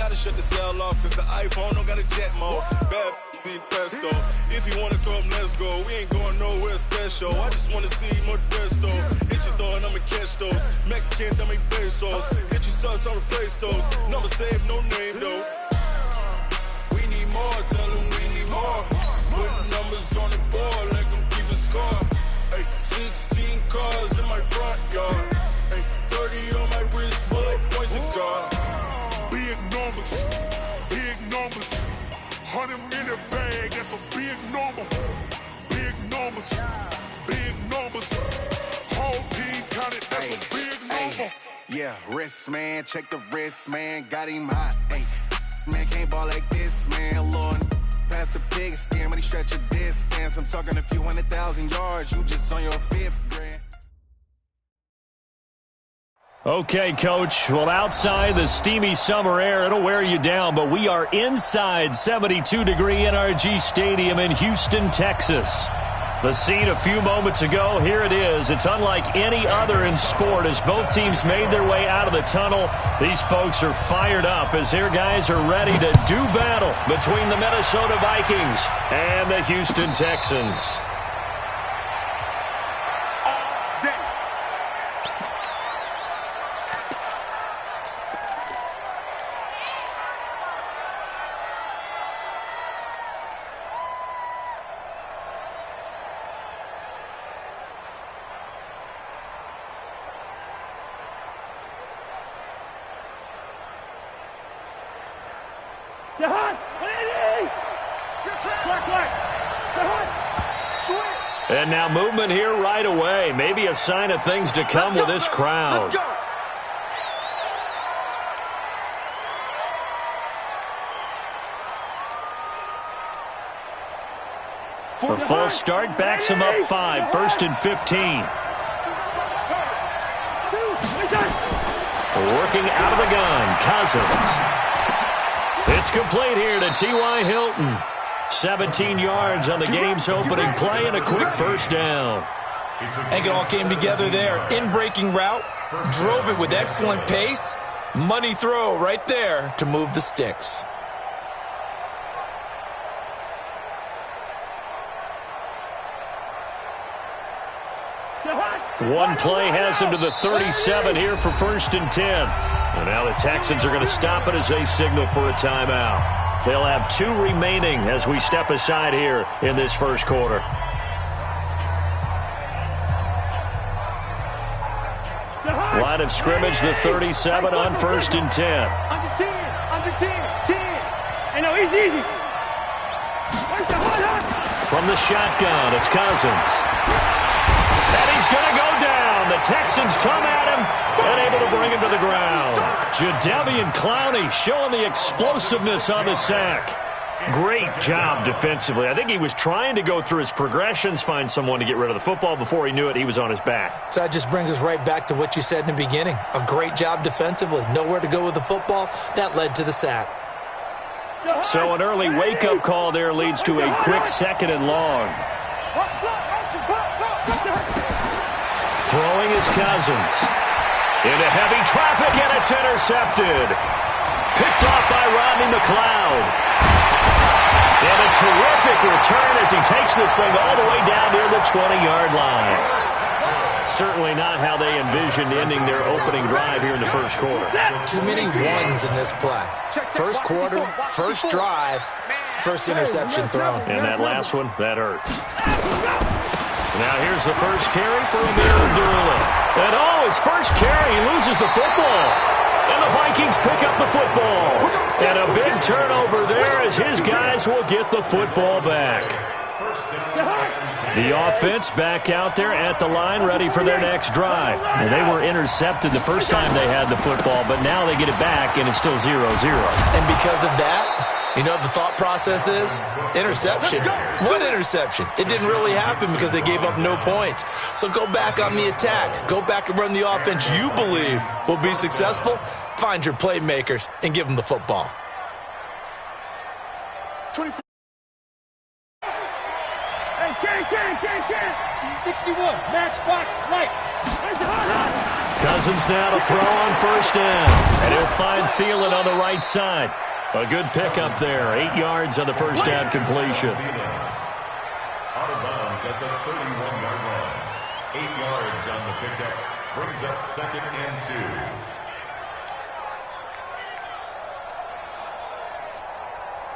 gotta shut the cell off, cause the iPhone don't got a jet mode. Bad be pesto. If you wanna come, let's go. We ain't going nowhere special. I just wanna see more desto. Hit your throw and I'ma catch those. Mexican, dummy pesos. Hit your sus, I'll replace those. Number save, no name though. We need more, tell them we need more. Put numbers on the board, let them keep a score. Ay, 16 cars in my front yard. Ay, 30 on my wrist, bullet point to God. Big numbers, big numbers. 100 in the bag, that's a big number. Big numbers, big numbers. Whole team counted, that's a big number. Yeah, wrist man, check the wrist man, got him hot. Ay, man can't ball like this, man. Lord, past the big skin when he stretch a distance. I'm talking a few 100,000 yards, you just on your fifth grand. Okay, Coach. Well, outside the steamy summer air, it'll wear you down, but we are inside 72-degree NRG Stadium in Houston, Texas. The scene a few moments ago, here it is. It's unlike any other in sport as both teams made their way out of the tunnel. These folks are fired up as their guys are ready to do battle between the Minnesota Vikings and the Houston Texans. And now movement here right away. Maybe a sign of things to come with this crowd. A false start backs him up 5, 1st and 15. Working out of the gun, Cousins. It's complete here to T.Y. Hilton. 17 yards on the game's opening play and a quick first down. I think it all came together there. In-breaking route, drove it with excellent pace. Money throw right there to move the sticks. One play has him to the 37 here for 1st and 10. And now the Texans are going to stop it as they signal for a timeout. They'll have 2 remaining as we step aside here in this first quarter. Line of scrimmage, the 37 on 1st and 10. Under 10, under 10, 10. Hey, no, easy. From the shotgun, it's Cousins. And he's going to go down. The Texans come at him and able to bring him to the ground. Jadeveon Clowney showing the explosiveness on the sack. Great job defensively. I think he was trying to go through his progressions, find someone to get rid of the football. Before he knew it, he was on his back. So that just brings us right back to what you said in the beginning. A great job defensively. Nowhere to go with the football. That led to the sack. So an early wake-up call there leads to a quick 2nd and long. Throwing is Cousins. Into heavy traffic, and it's intercepted. Picked off by Rodney McLeod. And a terrific return as he takes this thing all the way down near the 20-yard line. Certainly not how they envisioned ending their opening drive here in the first quarter. Too many ones in this play. First quarter, first drive, first interception thrown. And that last one, that hurts. Now here's the first carry for Amir Abdullah. And his first carry, he loses the football. And the Vikings pick up the football. And a big turnover there as his guys will get the football back. The offense back out there at the line, ready for their next drive. And they were intercepted the first time they had the football, but now they get it back, and it's still 0-0. And because of that, you know what the thought process is? Interception. What interception? It didn't really happen because they gave up no points. So go back on the attack. Go back and run the offense you believe will be successful. Find your playmakers and give them the football. 24. Hey, can. 61. Matchbox lights. Cousins now to throw on first down. And he'll find Thielen on the right side. A good pickup there. 8 yards on the first down completion. Out of bounds at the 31-yard line. 8 yards on the pickup. Brings up 2nd and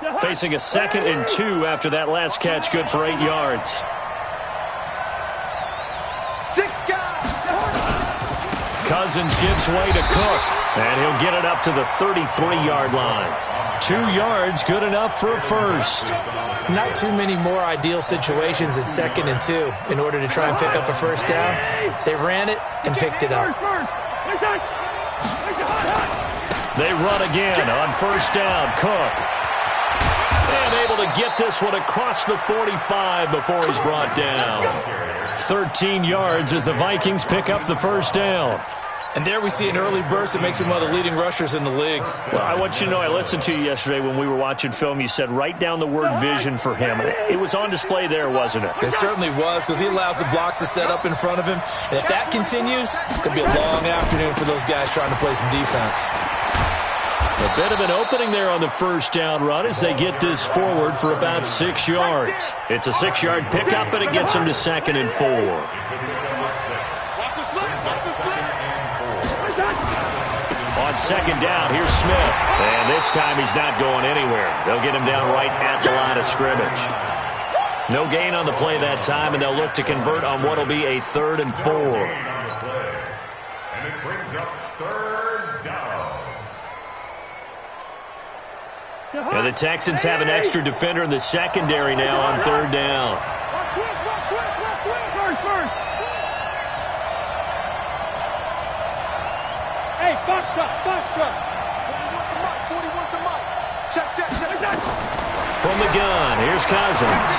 2. Facing a 2nd and 2 after that last catch, good for 8 yards. Cousins gives way to Cook, and he'll get it up to the 33-yard line. 2 yards, good enough for a first. Not too many more ideal situations at 2nd and 2 in order to try and pick up a first down. They ran it and picked it up. They run again on first down. Cook. And able to get this one across the 45 before he's brought down. 13 yards as the Vikings pick up the first down. And there we see an early burst that makes him one of the leading rushers in the league. Well, I want you to know, I listened to you yesterday when we were watching film. You said write down the word vision for him. It was on display there, wasn't it? It certainly was, because he allows the blocks to set up in front of him. And if that continues, it could be a long afternoon for those guys trying to play some defense. A bit of an opening there on the first down run as they get this forward for about 6 yards. It's a 6-yard pickup, and it gets them to 2nd and 4. On second down, here's Smith. And this time he's not going anywhere. They'll get him down right at the line of scrimmage. No gain on the play that time, and they'll look to convert on what will be a 3rd and 4. And it brings up 3rd down. And the Texans have an extra defender in the secondary now on 3rd down. Hey, box truck. 41 to Mike. Check. From the gun, here's Cousins.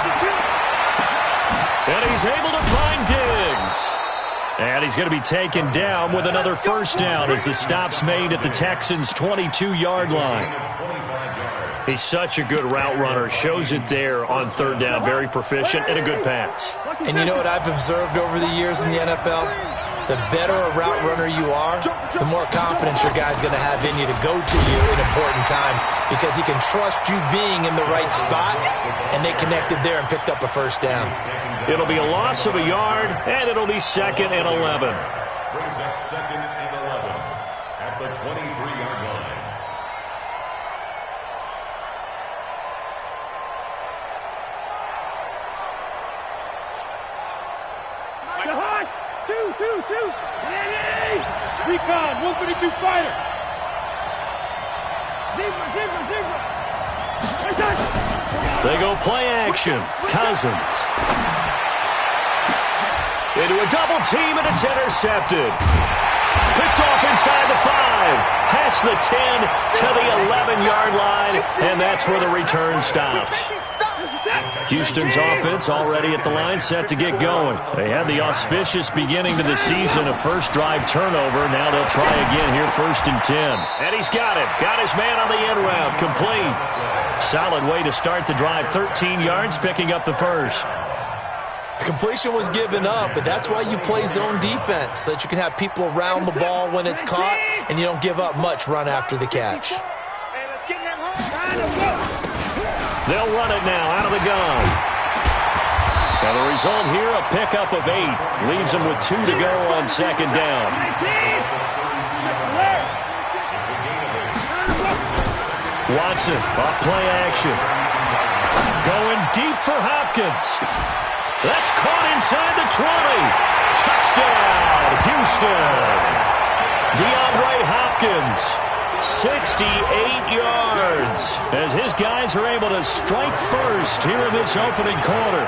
And he's able to find Diggs. And he's going to be taken down with another first down as the stop's made at the Texans' 22-yard line. He's such a good route runner. Shows it there on 3rd down. Very proficient and a good pass. And you know what I've observed over the years in the NFL? The better a route runner you are, the more confidence your guy's going to have in you to go to you in important times, because he can trust you being in the right spot, and they connected there and picked up a first down. It'll be a loss of a yard, and it'll be 2nd and 11. Brings up 2nd and 11 at the 23-yard line. Two. Recon, 152 fighter. Zebra. They go play action. Cousins. Into a double team, and it's intercepted. Picked off inside the 5. Past the 10 to the 11-yard line, and that's where the return stops. Houston's offense already at the line, set to get going. They had the auspicious beginning to the season, a first drive turnover. Now they'll try again here, 1st and 10. And he's got it. Got his man on the end route, complete. Solid way to start the drive, 13 yards, picking up the first. The completion was given up, but that's why you play zone defense, so that you can have people around the ball when it's caught, and you don't give up much run after the catch. They'll run it now out of the gun. Now the result here, a pickup of 8. Leaves them with 2 to go on second down. Watson off play action. Going deep for Hopkins. That's caught inside the 20. Touchdown, Houston. DeAndre Hopkins, 68 yards, as his guys are able to strike first here in this opening quarter.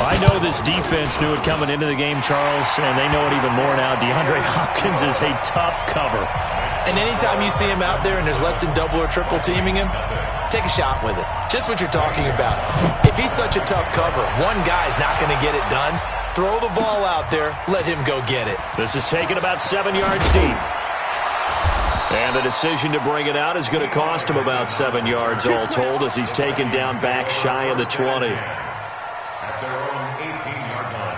I know this defense knew it coming into the game, Charles, and they know it even more now. DeAndre Hopkins is a tough cover. And anytime you see him out there and there's less than double or triple teaming him, take a shot with it. Just what you're talking about. If he's such a tough cover, one guy's not going to get it done. Throw the ball out there. Let him go get it. This is taken about 7 yards deep. And the decision to bring it out is going to cost him about 7 yards all told, as he's taken down back shy of the 20. At their own 18-yard line.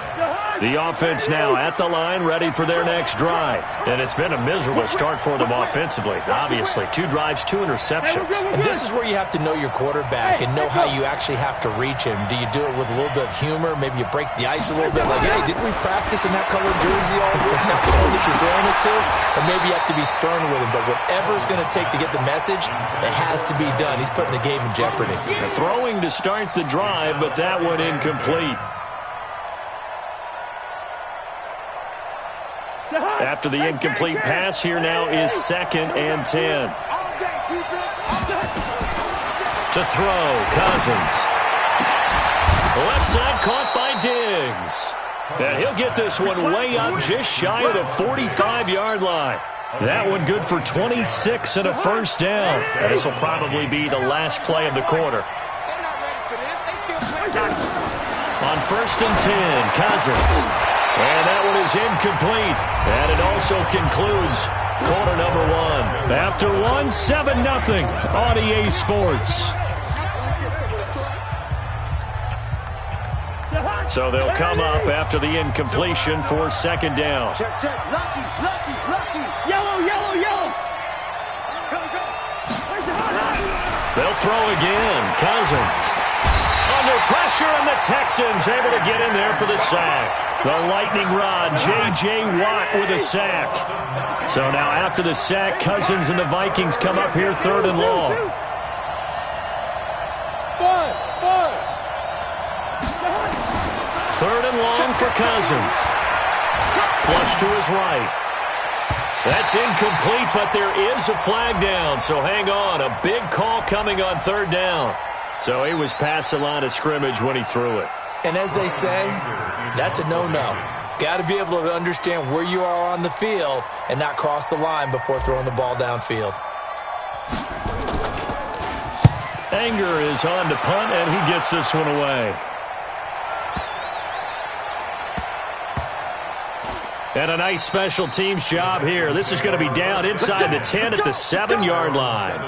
The offense now at the line, ready for their next drive. And it's been a miserable start for them offensively. Obviously, 2 drives, 2 interceptions. And this is where you have to know your quarterback and know how you actually have to reach him. Do you do it with a little bit of humor? Maybe you break the ice a little bit. Like, hey, didn't we practice in that colored jersey all week? Now you know that you're throwing it to? And maybe you have to be stern with him. But whatever it's going to take to get the message, it has to be done. He's putting the game in jeopardy. Throwing to start the drive, but that one incomplete. After the incomplete pass, here now is 2nd and 10. To throw, Cousins. Left side caught by Diggs. And he'll get this one way up just shy of the 45-yard line. That one good for 26 and a first down. And this will probably be the last play of the quarter. On 1st and 10, Cousins. And that one is incomplete. And it also concludes quarter number 1. After 1, 7-0 on EA Sports. So they'll come up after the incompletion for 2nd down. Check. Lucky. Yellow. They'll throw again. Cousins. Under pressure, and the Texans able to get in there for the sack. The lightning rod, J.J. Watt with a sack. So now after the sack, Cousins and the Vikings come up here 3rd and long. 3rd and long for Cousins. Flush to his right. That's incomplete, but there is a flag down, so hang on. A big call coming on 3rd down. So he was past the line of scrimmage when he threw it. And as they say, that's a no-no. Got to be able to understand where you are on the field and not cross the line before throwing the ball downfield. Anger is on to punt, and he gets this one away. And a nice special teams job here. This is going to be down inside the 10 at the 7-yard line.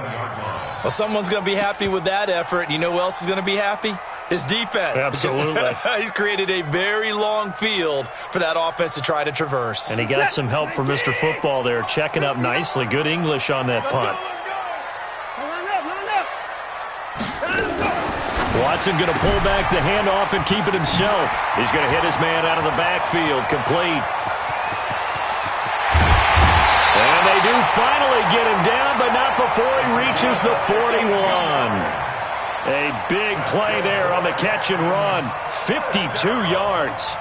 Well, someone's going to be happy with that effort. You know who else is going to be happy? His defense. Absolutely. He's created a very long field for that offense to try to traverse. And he got some help from Mr. Football there, checking up nicely. Good English on that punt. Watson going to pull back the handoff and keep it himself. He's going to hit his man out of the backfield. Complete. And they do finally get him down, but not before he reaches the 41. A big play there on the catch and run. 52 yards.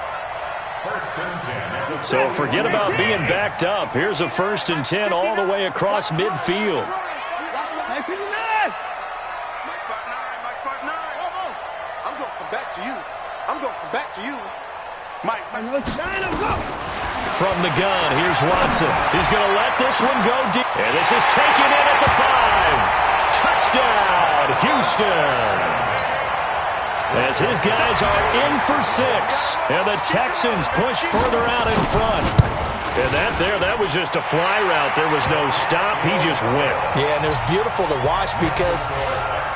So forget about being backed up. Here's a 1st and 10 all the way across midfield. From the gun, here's Watson. He's going to let this one go deep. And this is taken in at the 5. Touchdown, Houston. As his guys are in for 6. And the Texans push further out in front. And that was just a fly route. There was no stop. He just went. Yeah, and it was beautiful to watch because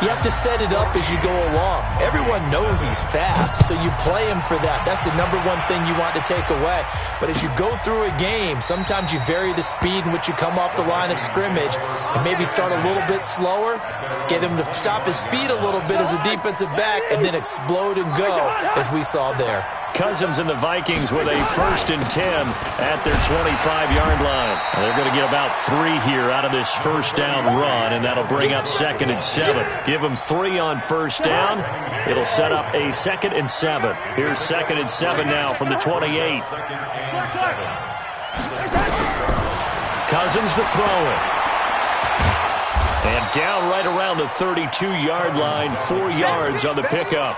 you have to set it up as you go along. Everyone knows he's fast, so you play him for that. That's the number one thing you want to take away. But as you go through a game, sometimes you vary the speed in which you come off the line of scrimmage and maybe start a little bit slower, get him to stop his feet a little bit as a defensive back, and then explode and go, as we saw there. Cousins and the Vikings with a 1st and 10 at their 25-yard line. They're going to get about 3 here out of this first down run, and that'll bring up 2nd and 7. Give them 3 on first down. It'll set up a 2nd and 7. Here's 2nd and 7 now from the 28. Cousins to throw it. And down right around the 32-yard line, 4 yards on the pickup.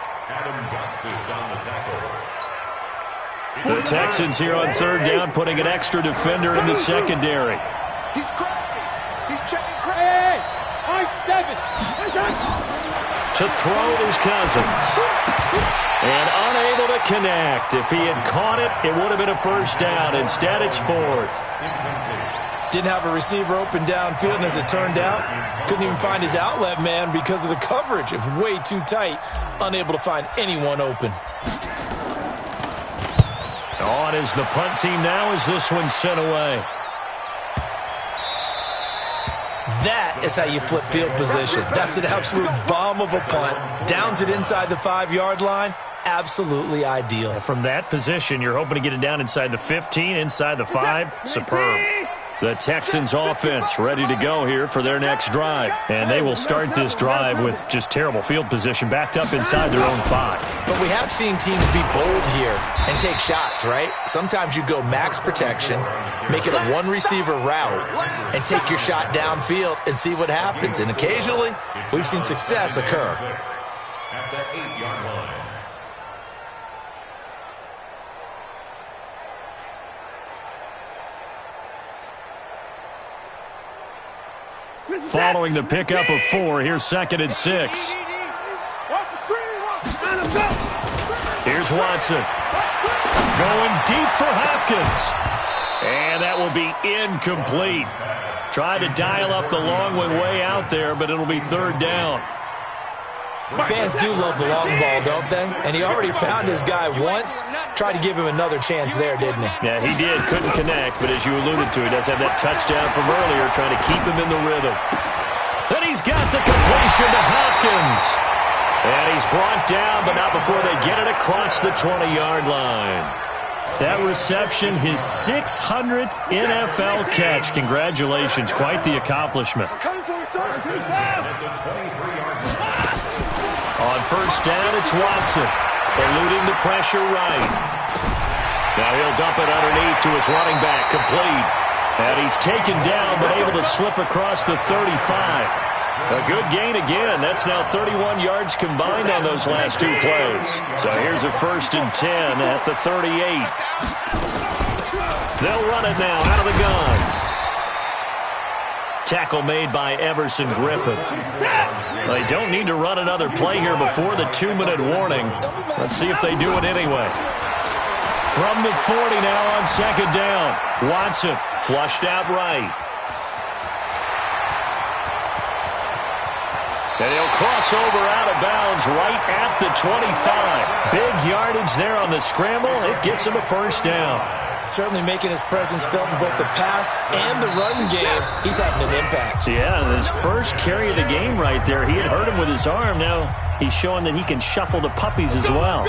The Texans here on 3rd down, putting an extra defender in the secondary. He's crashing. He's checking crash. To throw is Cousins. And unable to connect. If he had caught it, it would have been a first down. Instead, it's 4th. Didn't have a receiver open downfield, and as it turned out, couldn't even find his outlet man because of the coverage. It was way too tight, unable to find anyone open. On is the punt team now as this one's sent away. That is how you flip field position. That's an absolute bomb of a punt. Downs it inside the 5-yard line. Absolutely ideal. From that position, you're hoping to get it down inside the 15, inside the 5. Superb. The Texans offense ready to go here for their next drive. And they will start this drive with just terrible field position backed up inside their own 5. But we have seen teams be bold here and take shots, right? Sometimes you go max protection, make it a one-receiver route, and take your shot downfield and see what happens. And occasionally, we've seen success occur. At the 8-yard line. Following the pickup of 4, here's 2nd and 6. Here's Watson. Going deep for Hopkins. And that will be incomplete. Tried to dial up the long one way out there, but it'll be 3rd down. Fans do love the long ball, don't they? And he already found his guy once. Tried to give him another chance there, didn't he? Yeah, he did. Couldn't connect, but as you alluded to, he does have that touchdown from earlier, trying to keep him in the rhythm. Then he's got the completion to Hopkins. And he's brought down, but not before they get it across the 20-yard line. That reception, his 600th NFL catch. Congratulations. Quite the accomplishment. On 1st down, it's Watson. Eluding the pressure right. Now he'll dump it underneath to his running back. Complete. And he's taken down, but able to slip across the 35. A good gain again. That's now 31 yards combined on those last 2 plays. So here's a 1st and 10 at the 38. They'll run it now out of the gun. Tackle made by Everson Griffin. They don't need to run another play here before the 2-minute warning. Let's see if they do it anyway. From the 40 now on 2nd down. Watson flushed out right. And he'll cross over out of bounds right at the 25. Big yardage there on the scramble. It gets him a 1st down. Certainly making his presence felt in both the pass and the run game. He's having an impact. Yeah, his first carry of the game right there. He had hurt him with his arm. Now he's showing that he can shuffle the puppies as well.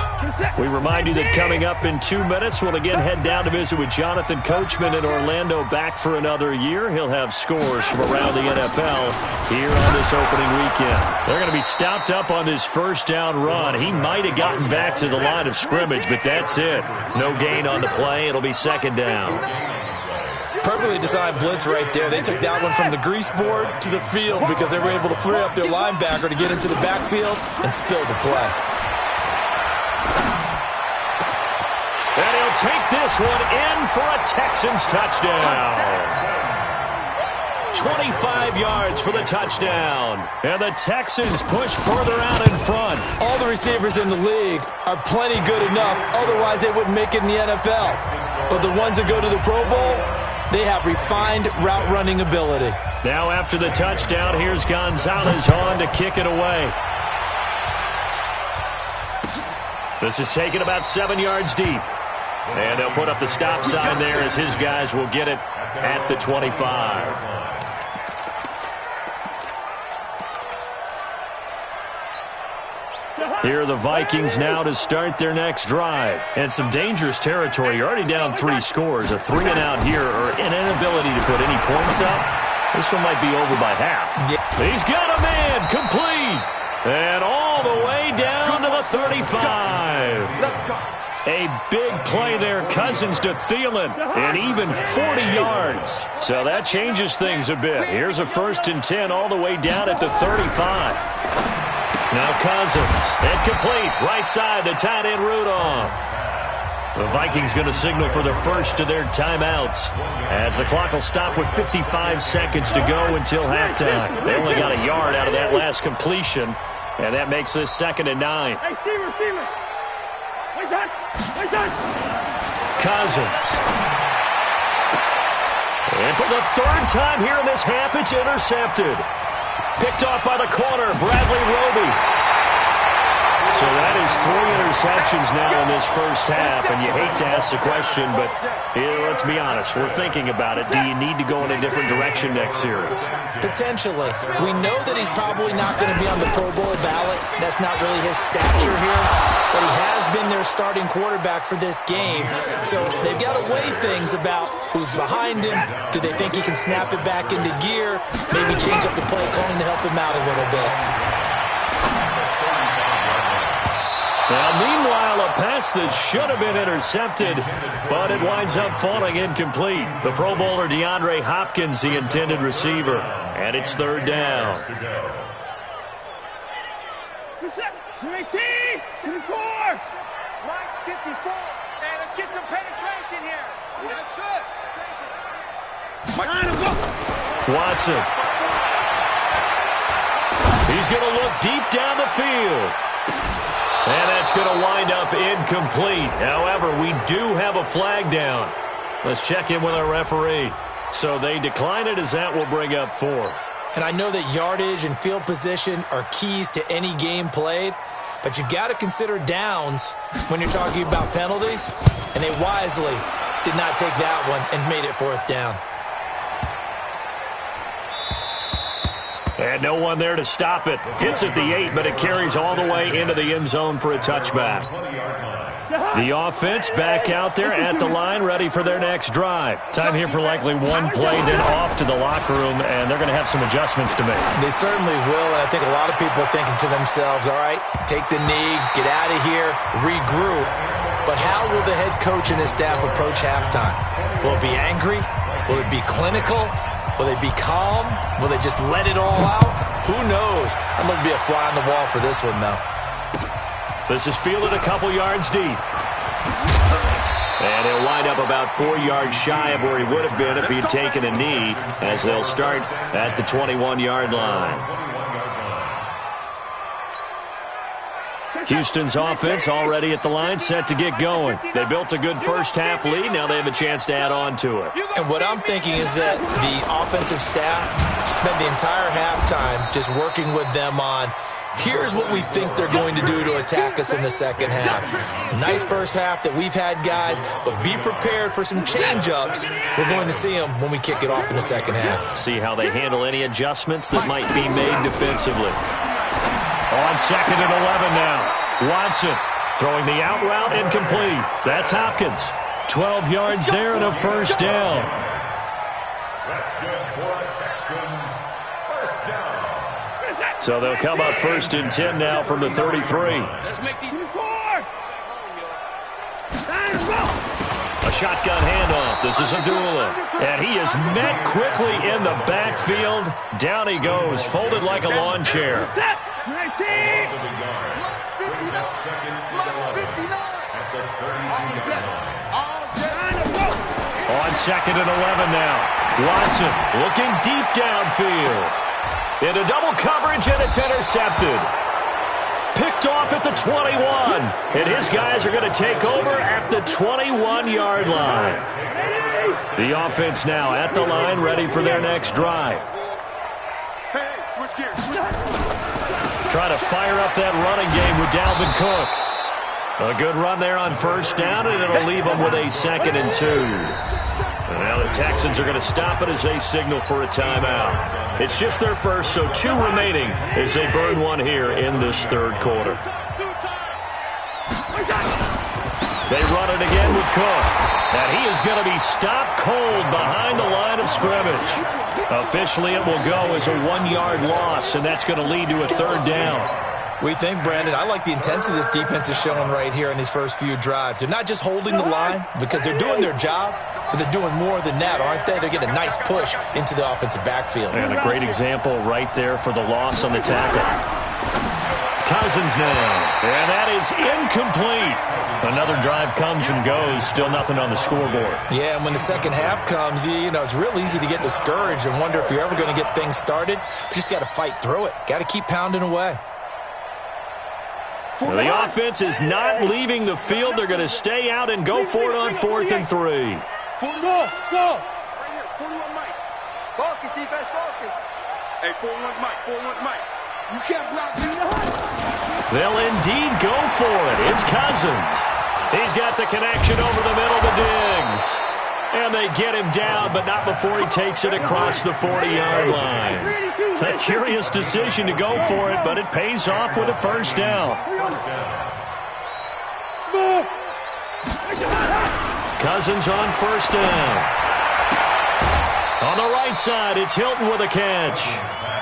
We remind you that coming up in 2 minutes, we'll again head down to visit with Jonathan Coachman in Orlando, back for another year. He'll have scores from around the NFL here on this opening weekend. They're going to be stopped up on this 1st down run. He might have gotten back to the line of scrimmage, but that's it. No gain on the play. It'll be 2nd down. Perfectly designed blitz right there. They took that one from the grease board to the field because they were able to free up their linebacker to get into the backfield and spill the play. And he'll take this one in for a Texans touchdown. 25 yards for the touchdown. And the Texans push further out in front. All the receivers in the league are plenty good enough. Otherwise, they wouldn't make it in the NFL. But the ones that go to the Pro Bowl, they have refined route running ability. Now after the touchdown, here's Gonzalez on to kick it away. This is taken about 7 yards deep. And they'll put up the stop sign there as his guys will get it at the 25. Here are the Vikings now to start their next drive. And some dangerous territory. You're already down 3 scores. A 3-and-out here or an inability to put any points up. This one might be over by half. Yeah. He's got a man complete. And all the way down to the 35. A big play there. Cousins to Thielen. And even 40 yards. So that changes things a bit. Here's a 1st and 10 all the way down at the 35. Now Cousins, incomplete, right side, the tight end Rudolph. The Vikings going to signal for the first of their timeouts as the clock will stop with 55 seconds to go until halftime. They only got a yard out of that last completion, and that makes this 2nd and 9. Cousins. And for the 3rd time here in this half, it's intercepted. Picked off by the corner, Bradley Roby. So that is 3 interceptions now in this first half, and you hate to ask the question, but let's be honest, we're thinking about it. Do you need to go in a different direction next series? Potentially. We know that he's probably not going to be on the Pro Bowl ballot. That's not really his stature here, but he has been their starting quarterback for this game. So they've got to weigh things about who's behind him. Do they think he can snap it back into gear? Maybe change up the play calling to help him out a little bit. Now, meanwhile, a pass that should have been intercepted, but it winds up falling incomplete. The Pro Bowler DeAndre Hopkins, the intended receiver, and it's third down. 18, 24, Mike 54. Hey, let's get some penetration here. That's it. Watson. He's going to look deep down the field. And that's going to wind up incomplete. However, we do have a flag down. Let's check in with our referee. So they decline it, as that will bring up fourth. And I know that yardage and field position are keys to any game played, but you've got to consider downs when you're talking about penalties. And they wisely did not take that one and made it fourth down. And no one there to stop it. Hits at the 8, but it carries all the way into the end zone for a touchback. The offense back out there at the line, ready for their next drive. Time here for likely one play, then off to the locker room, and they're going to have some adjustments to make. They certainly will, and I think a lot of people are thinking to themselves, all right, take the knee, get out of here, regroup. But how will the head coach and his staff approach halftime? Will it be angry? Will it be clinical? Will they be calm? Will they just let it all out? Who knows? I'm going to be a fly on the wall for this one, though. This is fielded a couple yards deep. And he'll wind up about 4 yards shy of where he would have been if he'd taken a knee, as they'll start at the 21-yard line. Houston's offense already at the line, set to get going. They built a good first-half lead. Now they have a chance to add on to it. And what I'm thinking is that the offensive staff spent the entire halftime just working with them on, here's what we think they're going to do to attack us in the second half. Nice first half that we've had, guys, but be prepared for some change-ups. We're going to see them when we kick it off in the second half. See how they handle any adjustments that might be made defensively. On 2nd and 11 now. Watson throwing the out route, incomplete. That's Hopkins. 12 yards there and a first down. That's good for a Texans first down. So they'll come up 1st and 10 now from the 33. Let's make these A shotgun handoff. This is Abdullah. And he is met quickly in the backfield. Down he goes, folded like a lawn chair. 19. Brings up 2nd and 11 at the 32-yard line. On 2nd and 11 now. Watson looking deep downfield. Into double coverage, and it's intercepted. Picked off at the 21. And his guys are going to take over at the 21-yard line. The offense now at the line, ready for their next drive. Trying to fire up that running game with Dalvin Cook. A good run there on first down, and it'll leave them with a 2nd and 2. And now the Texans are going to stop it as they signal for a timeout. It's just their first, so 2 remaining as they burn one here in this third quarter. They run it again with Cook. And he is going to be stopped cold behind the line of scrimmage. Officially, it will go as a 1-yard loss, and that's going to lead to a third down. We think, Brandon, I like the intensity this defense is showing right here in these first few drives. They're not just holding the line because they're doing their job, but they're doing more than that, aren't they? They're getting a nice push into the offensive backfield. And a great example right there for the loss on the tackle. Cousins now, and that is incomplete. Another drive comes and goes, still nothing on the scoreboard. Yeah, and when the second half comes, you know, it's real easy to get discouraged and wonder if you're ever going to get things started. You just got to fight through it. Got to keep pounding away. Well, the offense is not leaving the field. They're going to stay out and go for it on 4th and 3. Go. Right here, 41 Mike. Focus, defense, focus. Hey, 41 Mike, 41 Mike. You can't block me. They'll indeed go for it. It's Cousins. He's got the connection over the middle to Diggs. And they get him down, but not before he takes it across the 40-yard line. A curious decision to go for it, but it pays off with a first down. Cousins on first down. On the right side, it's Hilton with a catch.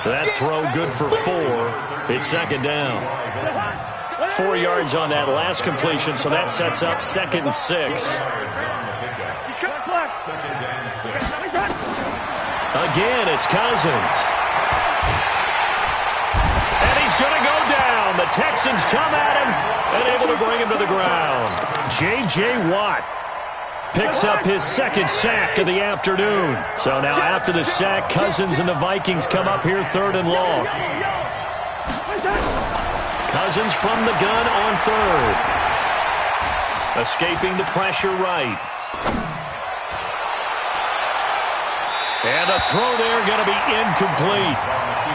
That throw good for 4. It's second down. 4 yards on that last completion, so that sets up 2nd and 6. Again, it's Cousins. And he's going to go down. The Texans come at him and able to bring him to the ground. J.J. Watt picks up his 2nd sack of the afternoon. So now after the sack, Cousins and the Vikings come up here 3rd and long. Cousins from the gun on 3rd. Escaping the pressure right. And a throw there going to be incomplete.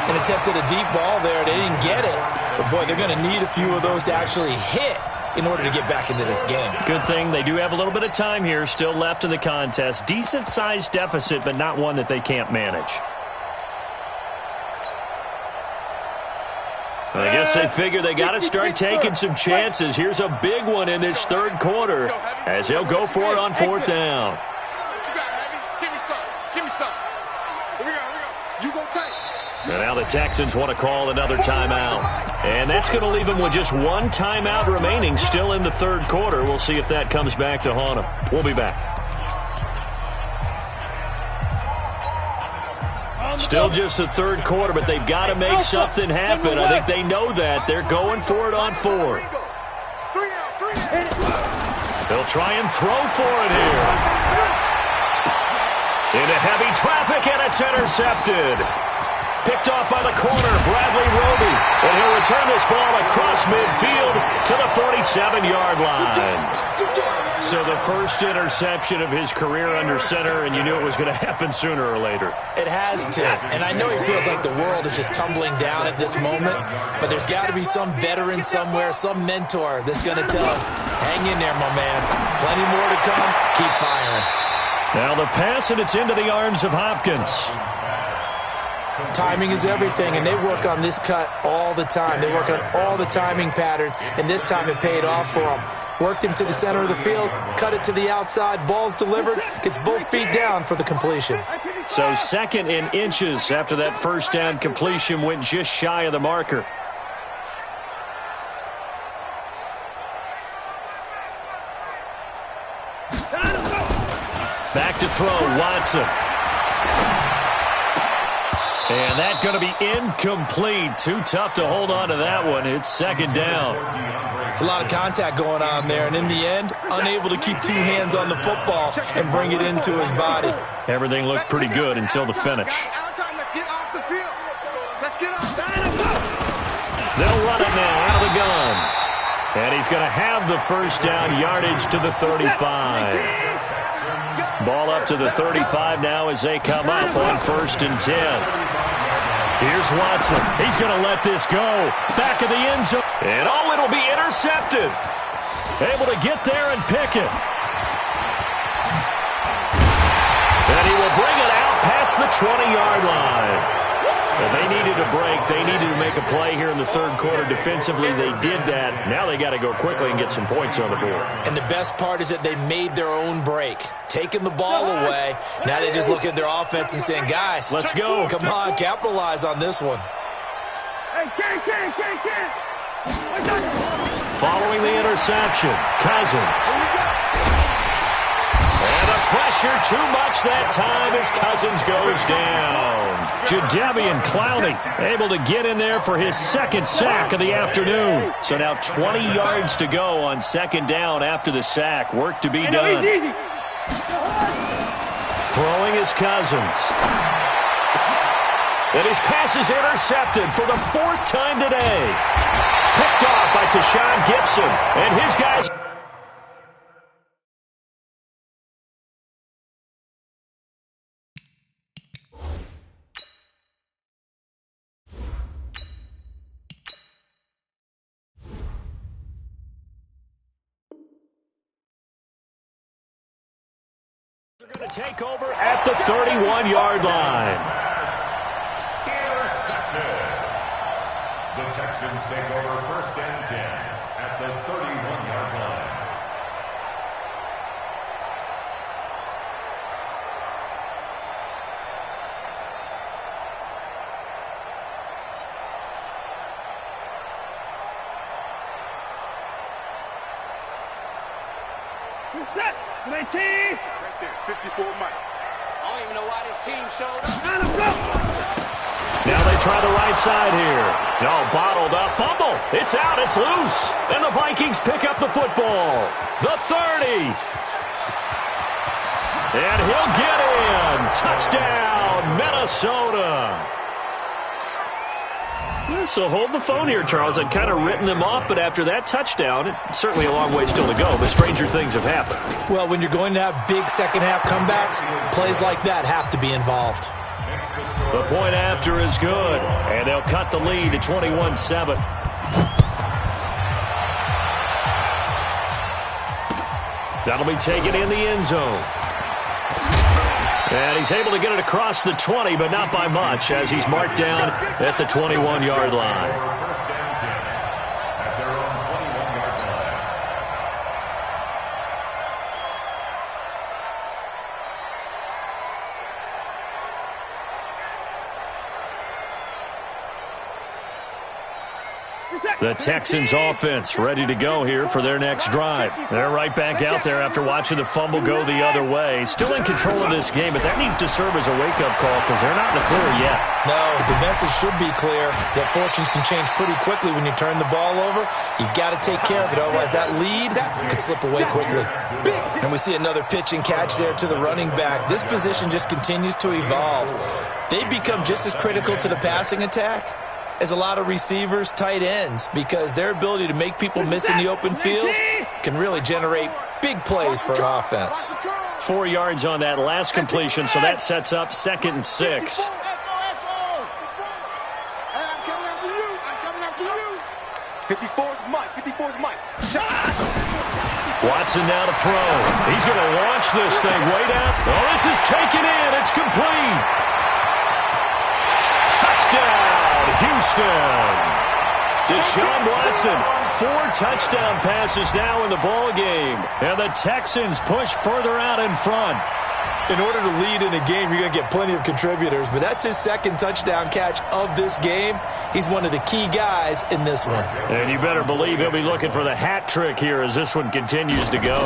And attempted a deep ball there. They didn't get it. But, boy, they're going to need a few of those to actually hit in order to get back into this game. Good thing they do have a little bit of time here still left in the contest. Decent-sized deficit, but not one that they can't manage. I guess they figure they got to start taking some chances. Here's a big one in this 3rd quarter as he'll go for it on 4th down. And now the Texans want to call another timeout. And that's going to leave them with just 1 timeout remaining still in the 3rd quarter. We'll see if that comes back to haunt them. We'll be back. Still just the 3rd quarter, but they've got to make something happen. I think they know that. They're going for it on 4th. They'll try and throw for it here. Into heavy traffic, and it's intercepted. Picked off by the corner, Bradley Roby. And he'll return this ball across midfield to the 47-yard line. So the first interception of his career under center, and you knew it was going to happen sooner or later. It has to. And I know he feels like the world is just tumbling down at this moment, but there's got to be some veteran somewhere, some mentor that's going to tell him, hang in there, my man. Plenty more to come. Keep firing. Now the pass, and it's into the arms of Hopkins. Timing is everything, and they work on this cut all the time. They work on all the timing patterns, and this time it paid off for them. Worked him to the center of the field, cut it to the outside, ball's delivered, gets both feet down for the completion. So 2nd in inches after that first down completion went just shy of the marker. Back to throw, Watson. And that's going to be incomplete. Too tough to hold on to that one. It's 2nd down. It's a lot of contact going on there, and in the end, unable to keep 2 hands on the football and bring it into his body. Everything looked pretty good until the finish. They'll run it now out of the gun. And he's going to have the first down, yardage to the 35. Ball up to the 35 now as they come up on 1st and 10. Here's Watson. He's going to let this go. Back of the end zone. And it'll be intercepted. Able to get there and pick it. And he will bring it out past the 20-yard line. Well, they needed a break. They needed to make a play here in the 3rd quarter. Defensively, they did that. Now they got to go quickly and get some points on the board. And the best part is that they made their own break. Taking the ball away. Now they just look at their offense and saying, guys, let's go. Come on, capitalize on this one. Following the interception, Cousins. And the pressure too much that time as Cousins goes down. Jadeveon Clowney able to get in there for his 2nd sack of the afternoon. So now 20 yards to go on 2nd down after the sack. Work to be done. Throwing is Cousins. And his pass is intercepted for the 4th time today. Picked off by Tashawn Gibson. And his guys... going to take over at the 31-yard line. Intercepted. The Texans take over 1st and 10 at the 31-yard line. Set. 19. Right there. 54 Mike. I don't even know why this team showed up. Now they try the right side here. No, bottled up. Fumble. It's out. It's loose. And the Vikings pick up the football. The 30. And he'll get in. Touchdown, Minnesota. So hold the phone here, Charles. I'd kind of written them off, but after that touchdown, it's certainly a long way still to go, but stranger things have happened. Well, when you're going to have big second-half comebacks, plays like that have to be involved. The point after is good, and they'll cut the lead to 21-7. That'll be taken in the end zone. And he's able to get it across the 20, but not by much, as he's marked down at the 21-yard line. First and 10 at their own 21-yard line. The Texans offense ready to go here for their next drive. They're right back out there after watching the fumble go the other way. Still in control of this game, but that needs to serve as a wake-up call because they're not in the clear yet. No, the message should be clear that fortunes can change pretty quickly when you turn the ball over. You've got to take care of it, otherwise that lead could slip away quickly. And we see another pitch and catch there to the running back. This position just continues to evolve. They become just as critical to the passing attack as a lot of receivers, tight ends, because their ability to make people miss in the open field can really generate big plays for an offense. 4 yards on that last completion, so that sets up 2nd and 6. I'm coming after you. I'm coming after you. 54's Mike. 54's Mike. Watson now to throw. He's going to launch this thing way down. Oh, this is taken in. It's complete. Touchdown, Houston. Deshaun Watson, 4 touchdown passes now in the ball game. And the Texans push further out in front. In order to lead in a game, you're going to get plenty of contributors, but that's his 2nd touchdown catch of this game. He's one of the key guys in this one. And you better believe he'll be looking for the hat trick here as this one continues to go.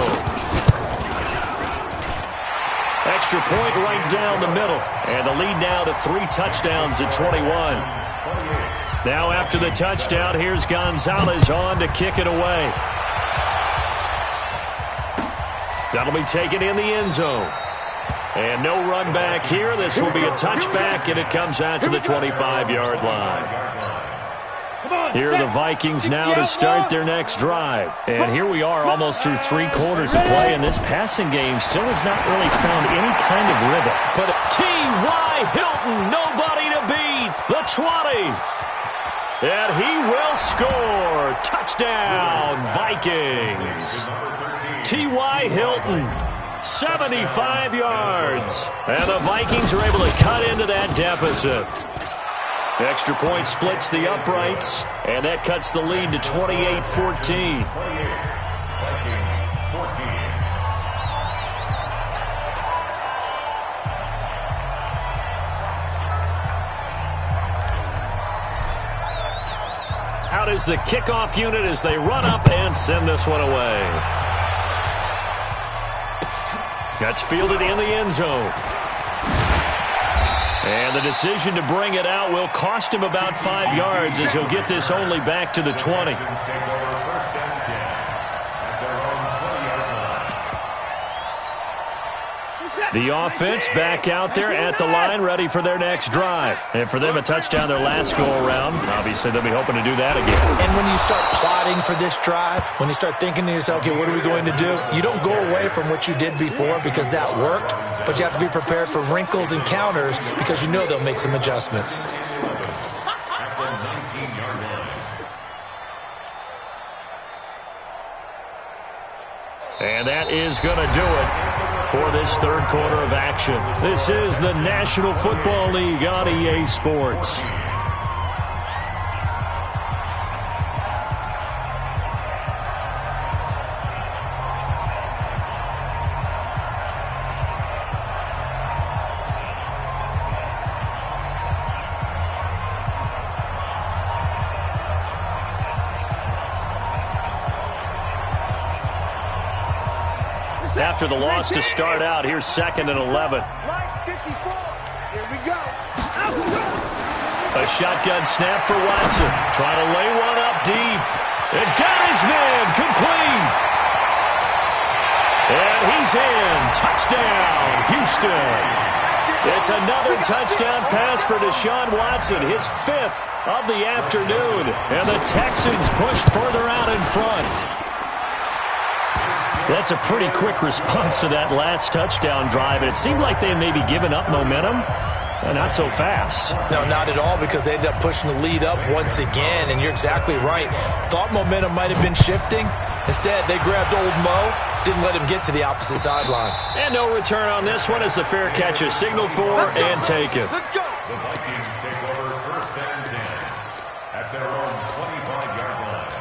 Extra point right down the middle. And the lead now to 3 touchdowns at 21. Now after the touchdown, here's Gonzalez on to kick it away. That'll be taken in the end zone. And no run back here. This will be a touchback, and it comes out to the 25-yard line. Here are the Vikings now to start their next drive. And here we are almost through 3 quarters of play, and this passing game still has not really found any kind of rhythm. But T.Y. Hilton, nobody to beat. The 20. And he will score. Touchdown, Vikings. T.Y. Hilton, 75 yards. And the Vikings are able to cut into that deficit. Extra point splits the uprights, and that cuts the lead to 28-14. Vikings 14. Out is the kickoff unit as they run up and send this one away. That's fielded in the end zone. And the decision to bring it out will cost him about 5 yards as he'll get this only back to the 20. The offense back out there at the line, ready for their next drive. And for them, a touchdown their last go-around. Obviously, they'll be hoping to do that again. And when you start plotting for this drive, when you start thinking to yourself, okay, what are we going to do? You don't go away from what you did before because that worked, but you have to be prepared for wrinkles and counters because you know they'll make some adjustments. At the 19-yard line. And that is going to do it for this third quarter of action. This is the National Football League on EA Sports. After the loss to start out, here's 2nd and 11. Here we go. A shotgun snap for Watson. Trying to lay one up deep. And got his man complete. And he's in. Touchdown, Houston. It's another touchdown pass for Deshaun Watson, his 5th of the afternoon. And the Texans push further out in front. That's a pretty quick response to that last touchdown drive. And it seemed like they had maybe given up momentum. Not so fast. No, not at all, because they ended up pushing the lead up once again. And you're exactly right. Thought momentum might have been shifting. Instead, they grabbed old Mo, didn't let him get to the opposite sideline. And no return on this one as the fair catch is signaled for and taken. The Vikings take over 1st and 10 at their own 25-yard line.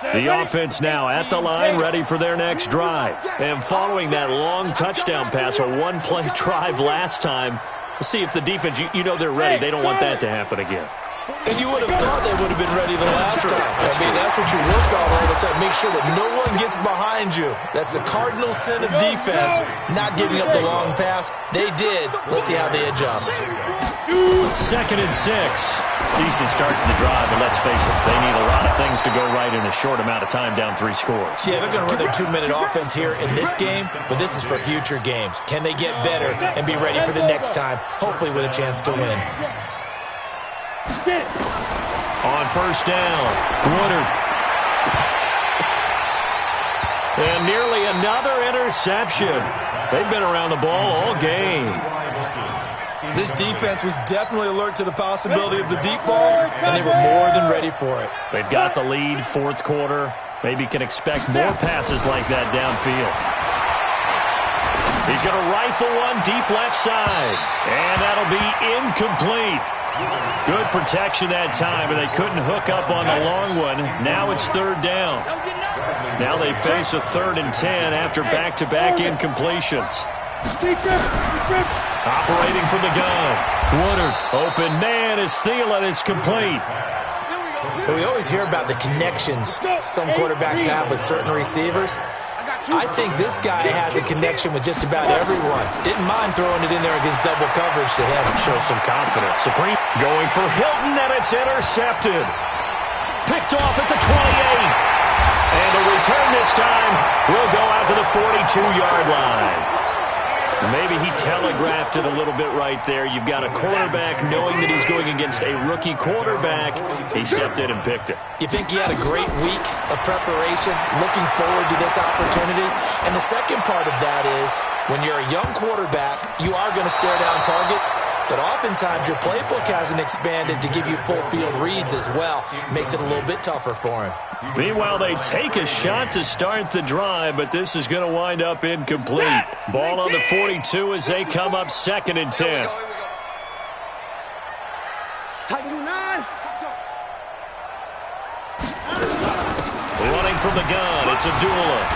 The offense now at the line, ready for their next drive. And following that long touchdown pass, a one-play drive last time, let's see if the defense, you know they're ready. They don't want that to happen again. And you would have thought they would have been ready the last time. I mean, that's what you work on all the time. Make sure that no one gets behind you. That's the cardinal sin of defense, not giving up the long pass. They did. Let's see how they adjust. 2nd and 6. Decent start to the drive, but let's face it, they need a lot of things to go right in a short amount of time, down 3 scores. Yeah, they're going to run their 2-minute offense here in this game, but this is for future games. Can they get better and be ready for the next time, hopefully with a chance to win? On 1st down, Woodard. And nearly another interception. They've been around the ball all game. This defense was definitely alert to the possibility of the deep ball, and they were more than ready for it. They've got the lead, 4th quarter. Maybe can expect more passes like that downfield. He's going to rifle one deep left side, and that'll be incomplete. Good protection that time, but they couldn't hook up on the long one. Now it's 3rd down. Now they face a 3rd and 10 after back-to-back incompletions. Operating from the gun. Woodard, open man is Thielen. It's complete. We always hear about the connections some quarterbacks have with certain receivers. I think this guy has a connection with just about everyone. Didn't mind throwing it in there against double coverage to him. Show some confidence. Supreme going for Hilton, and it's intercepted. Picked off at the 28. And the return this time will go out to the 42-yard line. Maybe he telegraphed it a little bit right there. You've got a quarterback knowing that he's going against a rookie quarterback. He stepped in and picked it. You think he had a great week of preparation, looking forward to this opportunity? And the second part of that is, when you're a young quarterback, you are going to stare down targets, but oftentimes your playbook hasn't expanded to give you full field reads as well. Makes it a little bit tougher for him. Meanwhile, they take a shot to start the drive, but this is going to wind up incomplete. Ball on the 42 as they come up 2nd and 10. Running from the gun, it's Abdullah.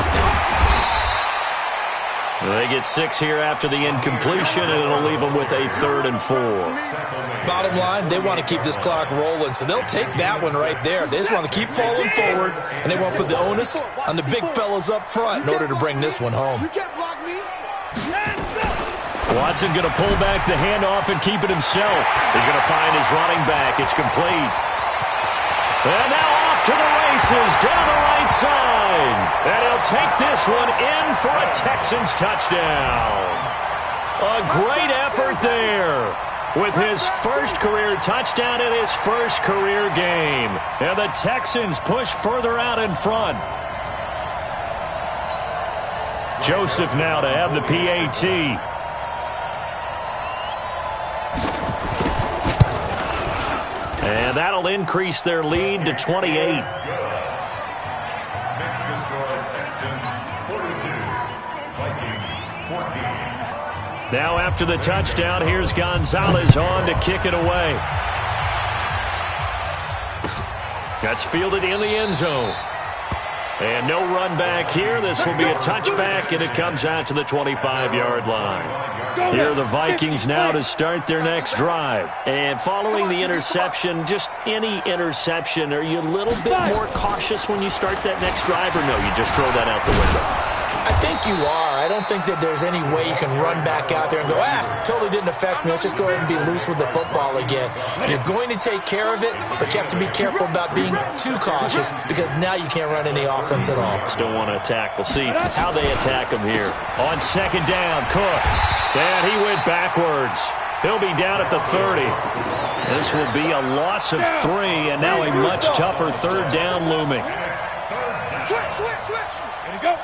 They get 6 here after the incompletion, and it'll leave them with a 3rd and 4. Bottom line, they want to keep this clock rolling, so they'll take that one right there. They just want to keep falling forward, and they won't put the onus on the big fellas up front in order to bring this one home. Watson going to pull back the handoff and keep it himself. He's going to find his running back. It's complete. And now off to the races down the right side. And he'll take this one in for a Texans touchdown. A great effort there with his first career touchdown in his first career game. And the Texans push further out in front. Joseph now to have the PAT. And that'll increase their lead to 28. Now after the touchdown, here's Gonzalez on to kick it away. That's fielded in the end zone. And no run back here. This will be a touchback, and it comes out to the 25-yard line. Here are the Vikings now to start their next drive. And following the interception, just any interception, are you a little bit more cautious when you start that next drive, or no, you just throw that out the window? I think you are. I don't think that there's any way you can run back out there and go, totally didn't affect me. Let's just go ahead and be loose with the football again. You're going to take care of it, but you have to be careful about being too cautious because now you can't run any offense at all. Still want to attack. We'll see how they attack him here. On second down, Cook. And he went backwards. He'll be down at the 30. This will be a loss of 3, and now a much tougher third down looming. Switch. Here you go.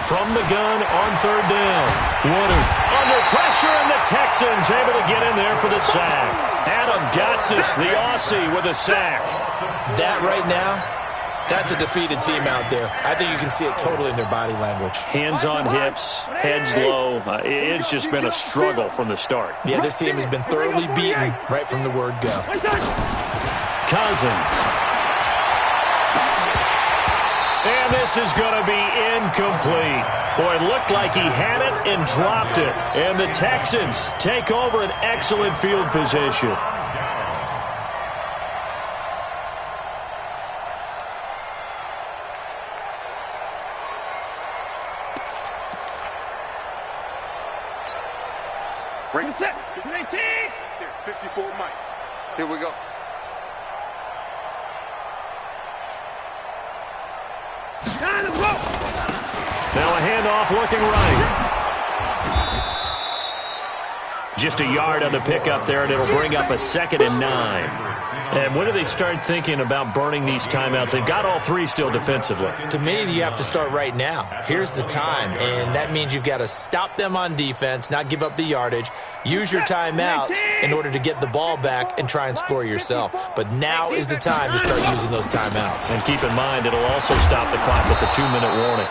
From the gun on third down. Woodard under pressure, and the Texans able to get in there for the sack. Adam Gotsis, the Aussie, with a sack. That right now, that's a defeated team out there. I think you can see it totally in their body language. Hands on hips, heads low. It's just been a struggle from the start. Yeah, this team has been thoroughly beaten right from the word go. Cousins. And this is going to be incomplete. Boy, it looked like he had it and dropped it. And the Texans take over an excellent field position. Bring set. 19. 54 Mike. Here we go. Now a handoff looking right. Just a yard on the pickup there, and it'll bring up a 2nd and 9. And when do they start thinking about burning these timeouts? They've got all 3 still defensively. To me, you have to start right now. Here's the time, and that means you've got to stop them on defense, not give up the yardage, use your timeouts in order to get the ball back and try and score yourself. But now is the time to start using those timeouts. And keep in mind, it'll also stop the clock with the 2-minute warning.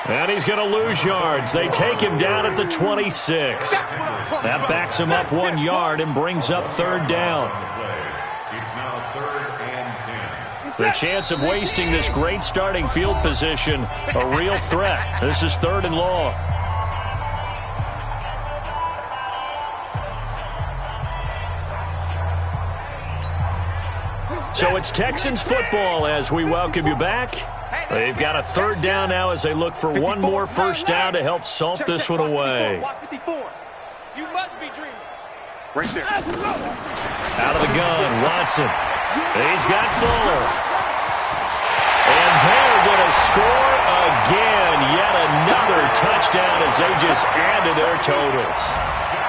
And he's going to lose yards. They take him down at the 26. That backs him up 1 yard and brings up third down. It's now 3rd and 10. The chance of wasting this great starting field position, a real threat. This is 3rd and long. So it's Texans football as we welcome you back. They've got a third down now as they look for one more first down to help salt this one away. You must be dreaming. Right there. Out of the gun, Watson. He's got Fuller. And they're going to score again. Yet another touchdown as they just add to their totals.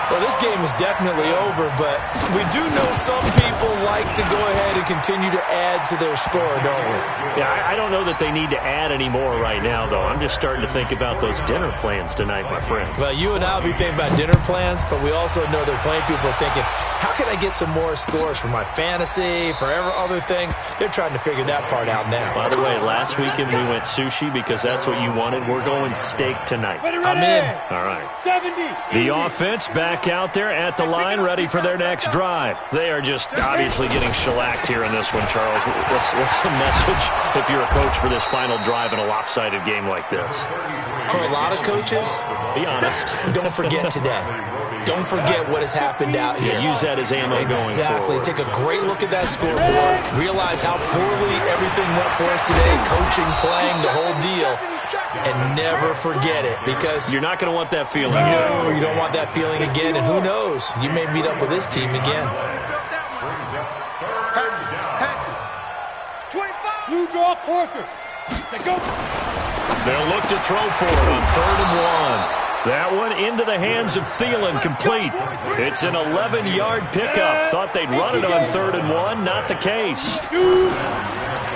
Well, this game is definitely over, but we do know some people like to go ahead and continue to add to their score, don't we? Yeah, I don't know that they need to add any more right now, though. I'm just starting to think about those dinner plans tonight, my friend. Well, you and I will be thinking about dinner plans, but we also know that plenty of people are thinking, how can I get some more scores for my fantasy, for other things? They're trying to figure that part out now. By the way, last weekend we went sushi because that's what you wanted. We're going steak tonight. I'm in. All right. 70. The offense back out there at the line, ready for their next drive. They are just obviously getting shellacked here in this one, Charles. What's the message if you're a coach for this final drive in a lopsided game like this? For a lot of coaches, be honest. Don't forget today. Don't forget what has happened out here. Yeah, use that as ammo going forward. Exactly. Take a great look at that scoreboard. Realize how poorly everything went for us today. Coaching, playing, the whole deal. And never forget it, because you're not going to want that feeling. No, you don't want that feeling again. And who knows? You may meet up with this team again. Blue draw Corker. They'll look to throw for it on 3rd and 1. That one into the hands of Thielen, complete. It's an 11-yard pickup. Thought they'd run it on 3rd and 1. Not the case.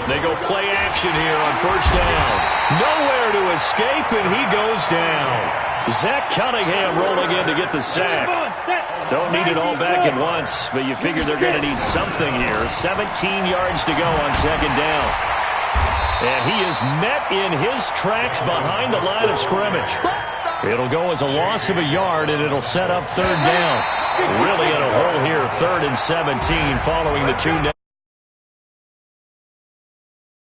They go play action here on first down. Nowhere to escape, and he goes down. Zach Cunningham rolling in to get the sack. Don't need it all back at once, but you figure they're going to need something here. 17 yards to go on 2nd down. And he is met in his tracks behind the line of scrimmage. It'll go as a loss of a yard, and it'll set up third down. Really in a hole here, 3rd and 17 following the 2.